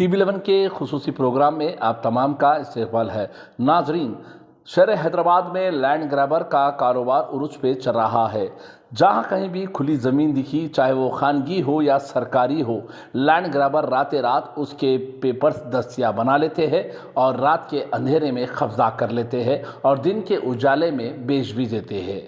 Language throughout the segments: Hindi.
TV11 के खुसूसी प्रोग्राम में आप तमाम का इस्तकबाल है। नाजरीन, शहर हैदराबाद में लैंड ग्रैबर का कारोबार उरूज पे चल रहा है। जहां कहीं भी खुली ज़मीन दिखी, चाहे वो खानगी हो या सरकारी हो, लैंड ग्रैबर रातें रात उसके पेपर्स दस्तियाब बना लेते हैं और रात के अंधेरे में कब्जा कर लेते हैं और दिन के उजाले में बेच भी देते हैं।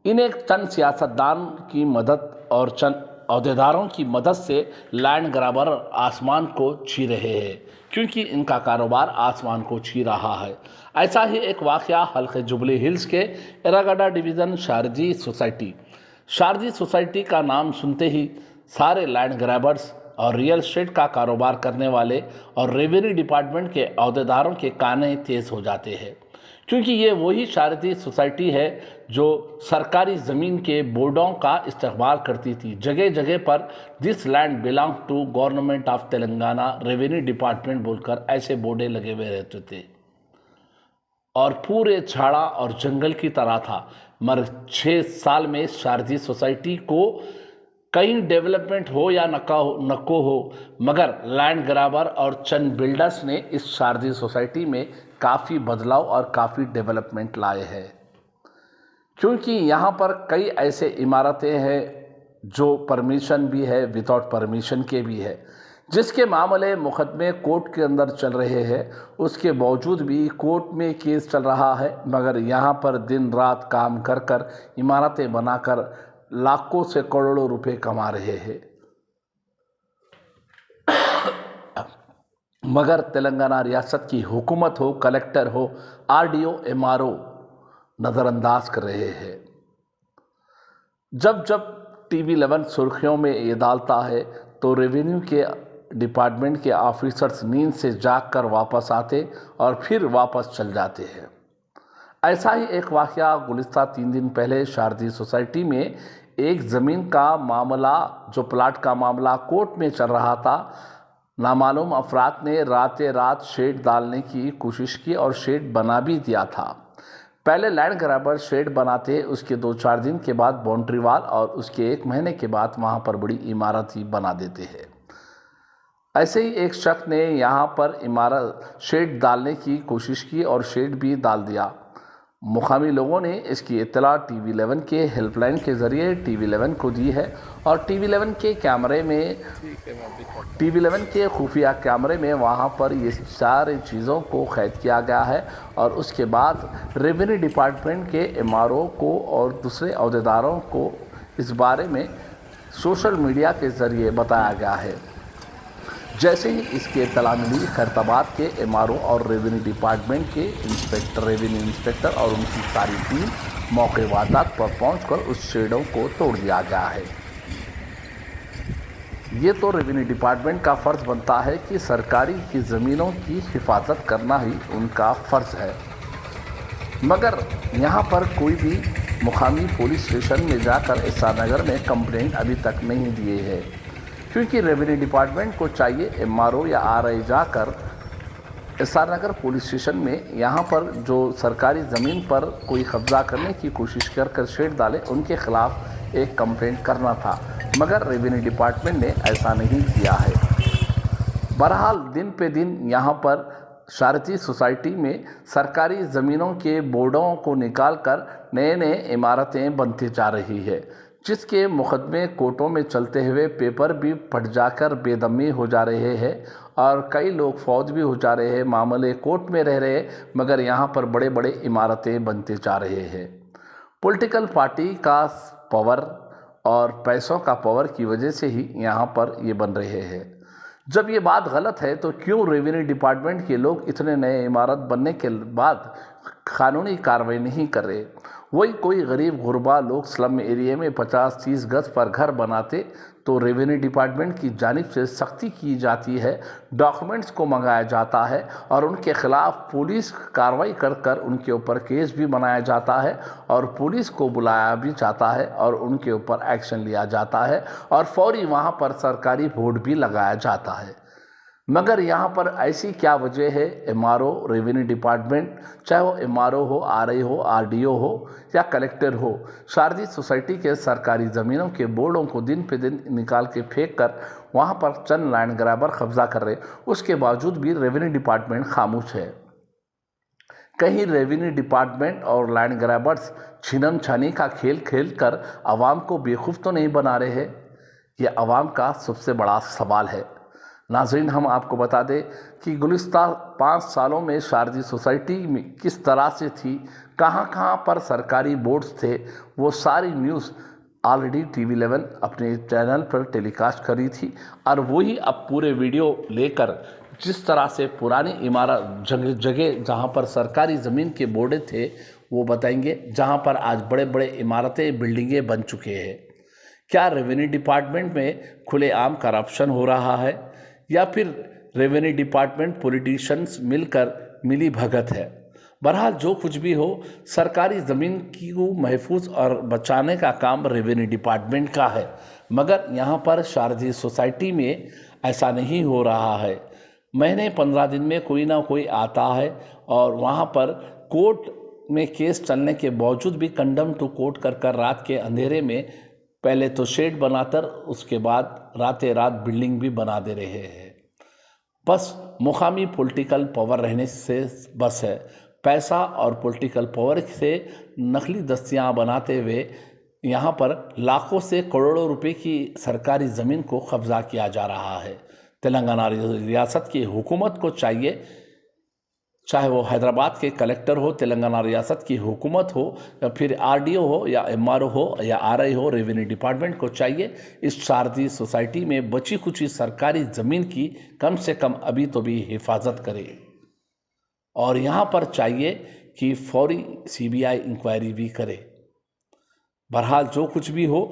इन्हें चंद सियासतदान की मदद और चंद अहदेदारों की मदद से लैंड ग्रैबर आसमान को छी रहे हैं, क्योंकि इनका कारोबार आसमान को छी रहा है। ऐसा ही एक वाक़या हल्के जुबली हिल्स के एरागड्डा डिवीज़न शारजी सोसाइटी का नाम सुनते ही सारे लैंड ग्रैबर्स और रियल एस्टेट का कारोबार करने वाले और रेवेन्यू डिपार्टमेंट के अहदेदारों के काने तेज हो जाते हैं, क्योंकि ये वही शारदी सोसाइटी है जो सरकारी ज़मीन के बोर्डों का इस्तेमाल करती थी। जगह जगह पर this land belong to government of Telangana revenue department बोलकर ऐसे बोर्डे लगे हुए रहते थे और पूरे झाड़ा और जंगल की तरह था। मगर 6 साल में शारदी सोसाइटी को कहीं डेवलपमेंट हो या नको हो, मगर लैंड ग्रैबर और चंद बिल्डर्स ने इस शारदी सोसाइटी में काफ़ी बदलाव और काफ़ी डेवलपमेंट लाए हैं, क्योंकि यहाँ पर कई ऐसे इमारतें हैं जो परमिशन भी है, विदाउट परमिशन के भी है, जिसके मामले मुकदमे कोर्ट के अंदर चल रहे हैं। उसके बावजूद भी कोर्ट में केस चल रहा है, मगर यहाँ पर दिन रात काम कर कर इमारतें बनाकर लाखों से करोड़ों रुपए कमा रहे हैं। मगर तेलंगाना रियासत की हुकूमत हो, कलेक्टर हो, RDO, MRO नज़रअंदाज कर रहे हैं। जब जब TV11 सुर्खियों में ये डालता है तो रेवेन्यू के डिपार्टमेंट के ऑफिसर्स नींद से जाग कर वापस आते और फिर वापस चल जाते हैं। ऐसा ही एक वाक़या गुज़िश्ता 3 दिन पहले शारदी सोसाइटी में एक ज़मीन का मामला, जो प्लाट का मामला कोर्ट में चल रहा था, नामालूम अफराद ने रातें रात शेड डालने की कोशिश की और शेड बना भी दिया था। पहले लैंड ग्रैबर शेड बनाते, उसके 2-4 दिन के बाद बाउंड्री वाल और उसके 1 महीने के बाद वहाँ पर बड़ी इमारत ही बना देते हैं। ऐसे ही एक शख्स ने यहाँ पर इमारत शेड डालने की कोशिश की और शेड भी डाल दिया। मुकामी लोगों ने इसकी इत्तला TV11 के हेल्पलाइन के ज़रिए TV11 को दी है और TV11 के खुफिया कैमरे में वहाँ पर ये सारी चीज़ों को कैद किया गया है और उसके बाद रेवेन्यू डिपार्टमेंट के MRO को और दूसरे अहदेदारों को इस बारे में सोशल मीडिया के ज़रिए बताया गया है। जैसे ही इसकी इत्तला मिली, खैरताबाद के MRO और रेवेन्यू डिपार्टमेंट के रेवेन्यू इंस्पेक्टर और उनकी सारी टीम मौके वारदात पर पहुंचकर उस शेडों को तोड़ दिया गया है। ये तो रेवेन्यू डिपार्टमेंट का फ़र्ज़ बनता है कि सरकारी की ज़मीनों की हिफाजत करना ही उनका फ़र्ज़ है, मगर यहाँ पर कोई भी मुकामी पुलिस स्टेशन में जाकर SR नगर में कंप्लेंट अभी तक नहीं दिए है, क्योंकि रेवेन्यू डिपार्टमेंट को चाहिए MRO या RI जाकर SR नगर पुलिस स्टेशन में यहाँ पर जो सरकारी ज़मीन पर कोई कब्जा करने की कोशिश कर शेड डाले, उनके खिलाफ एक कंप्लेंट करना था, मगर रेवेन्यू डिपार्टमेंट ने ऐसा नहीं किया है। बहरहाल दिन पे दिन यहाँ पर शारदी सोसाइटी में सरकारी ज़मीनों के बोर्डों को निकालकर नए इमारतें बनती जा रही है, जिसके मुकदमे कोर्टों में चलते हुए पेपर भी फट जाकर बेदमी हो जा रहे हैं और कई लोग फौज भी हो जा रहे हैं, मामले कोर्ट में रह रहे हैं, मगर यहाँ पर बड़े बड़े इमारतें बनते जा रहे हैं। पॉलिटिकल पार्टी का पावर और पैसों का पावर की वजह से ही यहाँ पर ये बन रहे हैं। जब ये बात गलत है तो क्यों रेवेन्यू डिपार्टमेंट के लोग इतने नए इमारत बनने के बाद कानूनी कार्रवाई नहीं कर रहे? वही कोई गरीब गुरबा लोग स्लम एरिया में 50-30 गज पर घर बनाते तो रेवेन्यू डिपार्टमेंट की जानिब से सख्ती की जाती है, डॉक्यूमेंट्स को मंगाया जाता है और उनके खिलाफ पुलिस कार्रवाई कर उनके ऊपर केस भी बनाया जाता है और पुलिस को बुलाया भी जाता है और उनके ऊपर एक्शन लिया जाता है और फौरी वहाँ पर सरकारी बोर्ड भी लगाया जाता है। मगर यहाँ पर ऐसी क्या वजह है, एमआरओ, रेवेन्यू डिपार्टमेंट, चाहे वो एमआरओ हो, आरआई हो, आरडीओ हो या कलेक्टर हो, शारदी सोसाइटी के सरकारी ज़मीनों के बोर्डों को दिन पे दिन निकाल के फेंक कर वहाँ पर चंद लैंड ग्रैबर कब्जा कर रहे, उसके बावजूद भी रेवेन्यू डिपार्टमेंट खामोश है। कहीं रेवेन्यू डिपार्टमेंट और लैंड ग्रैबर्स छीनम छानी का खेल खेल कर आवाम को बेवकूफ़ तो नहीं बना रहे हैं? ये आवाम का सबसे बड़ा सवाल है। नाज़रीन, हम आपको बता दें कि गुज़िश्ता 5 सालों में शारदी सोसाइटी में किस तरह से थी, कहाँ कहाँ पर सरकारी बोर्ड्स थे, वो सारी न्यूज़ ऑलरेडी TV11 अपने चैनल पर टेलीकास्ट करी थी। और वही अब पूरे वीडियो लेकर जिस तरह से पुरानी इमारत जगह जहाँ पर सरकारी ज़मीन के बोर्डे थे वो बताएंगे, जहाँ पर आज बड़े बड़े इमारतें, बिल्डिंगें बन चुके हैं। क्या रेवेन्यू डिपार्टमेंट में खुलेआम करप्शन हो रहा है या फिर रेवेन्यू डिपार्टमेंट पॉलिटिशियंस मिलकर मिली भगत है? बहरहाल जो कुछ भी हो, सरकारी ज़मीन की को महफूज और बचाने का काम रेवेन्यू डिपार्टमेंट का है। मगर यहाँ पर शारदी सोसाइटी में ऐसा नहीं हो रहा है। महीने 15 दिन में कोई ना कोई आता है और वहाँ पर कोर्ट में केस चलने के बावजूद भी कंडम टू कोर्ट कर कर रात के अंधेरे में पहले तो शेड बनाकर उसके बाद रातें रात बिल्डिंग भी बना दे रहे हैं। बस मुकामी पॉलिटिकल पावर रहने से बस है, पैसा और पॉलिटिकल पावर से नकली दस्तियाँ बनाते हुए यहाँ पर लाखों से करोड़ों रुपए की सरकारी ज़मीन को कब्जा किया जा रहा है। तेलंगाना रियासत की हुकूमत को चाहिए, चाहे वो हैदराबाद के कलेक्टर हो, तेलंगाना रियासत की हुकूमत हो या फिर आरडीओ हो या एमआरओ हो या आरआई हो, रेवेन्यू डिपार्टमेंट को चाहिए इस शारदी सोसाइटी में बची खुची सरकारी ज़मीन की कम से कम अभी तो भी हिफाजत करे। और यहाँ पर चाहिए कि फौरी सीबीआई इंक्वायरी भी करे। बहरहाल जो कुछ भी हो,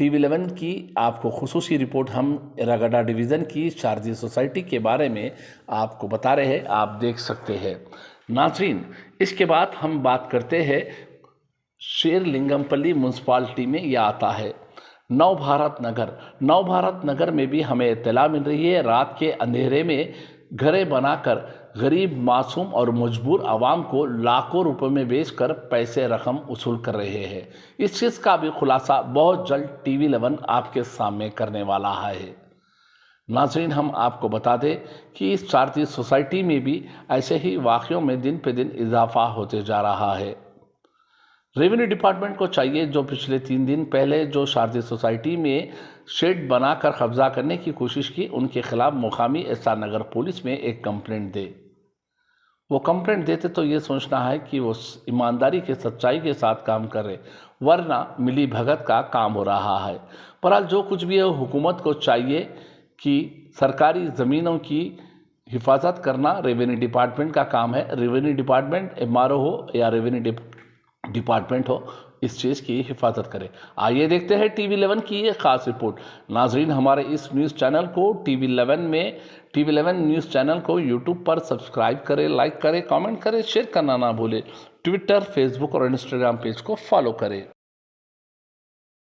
TV11 की आपको खुसूसी रिपोर्ट हम एरागड्डा डिवीज़न की शारदी सोसाइटी के बारे में आपको बता रहे हैं, आप देख सकते हैं। नाज़रीन, इसके बाद हम बात करते हैं शेरलिंगमपल्ली म्यूनसिपाल्टी में यह आता है नवभारत नगर। नवभारत नगर में भी हमें इत्तला मिल रही है, रात के अंधेरे में घरें बनाकर गरीब, मासूम और मजबूर आवाम को लाखों रुपए में बेचकर पैसे रकम वसूल कर रहे हैं। इस चीज़ का भी खुलासा बहुत जल्द TV11 आपके सामने करने वाला है। नाज़रीन, हम आपको बता दें कि इस शारदी सोसाइटी में भी ऐसे ही वाक़ियों में दिन पे दिन इजाफा होते जा रहा है। रेवेन्यू डिपार्टमेंट को चाहिए जो पिछले 3 दिन पहले जो शारदी सोसाइटी में शेड बनाकर कब्जा करने की कोशिश की, उनके खिलाफ मुकामी एसआर नगर पुलिस में एक कंप्लेंट दे। वो कंप्लेंट देते तो ये सोचना है कि वो ईमानदारी के, सच्चाई के साथ काम कर रहे, वरना मिली भगत का काम हो रहा है। पर जो कुछ भी है, हुकूमत को चाहिए कि सरकारी ज़मीनों की हिफाजत करना रेवेन्यू डिपार्टमेंट का काम है। रेवेन्यू डिपार्टमेंट एमआरओ हो या रेवेन्यू डिपार्टमेंट हो, इस चीज़ की हिफाजत करें। आइए देखते हैं TV11 की ये खास रिपोर्ट। नाजरीन, हमारे इस न्यूज़ चैनल को TV11 न्यूज़ चैनल को यूट्यूब पर सब्सक्राइब करें, लाइक करें, कमेंट करें, शेयर करना ना भूलें। ट्विटर, फेसबुक और इंस्टाग्राम पेज को फॉलो करें।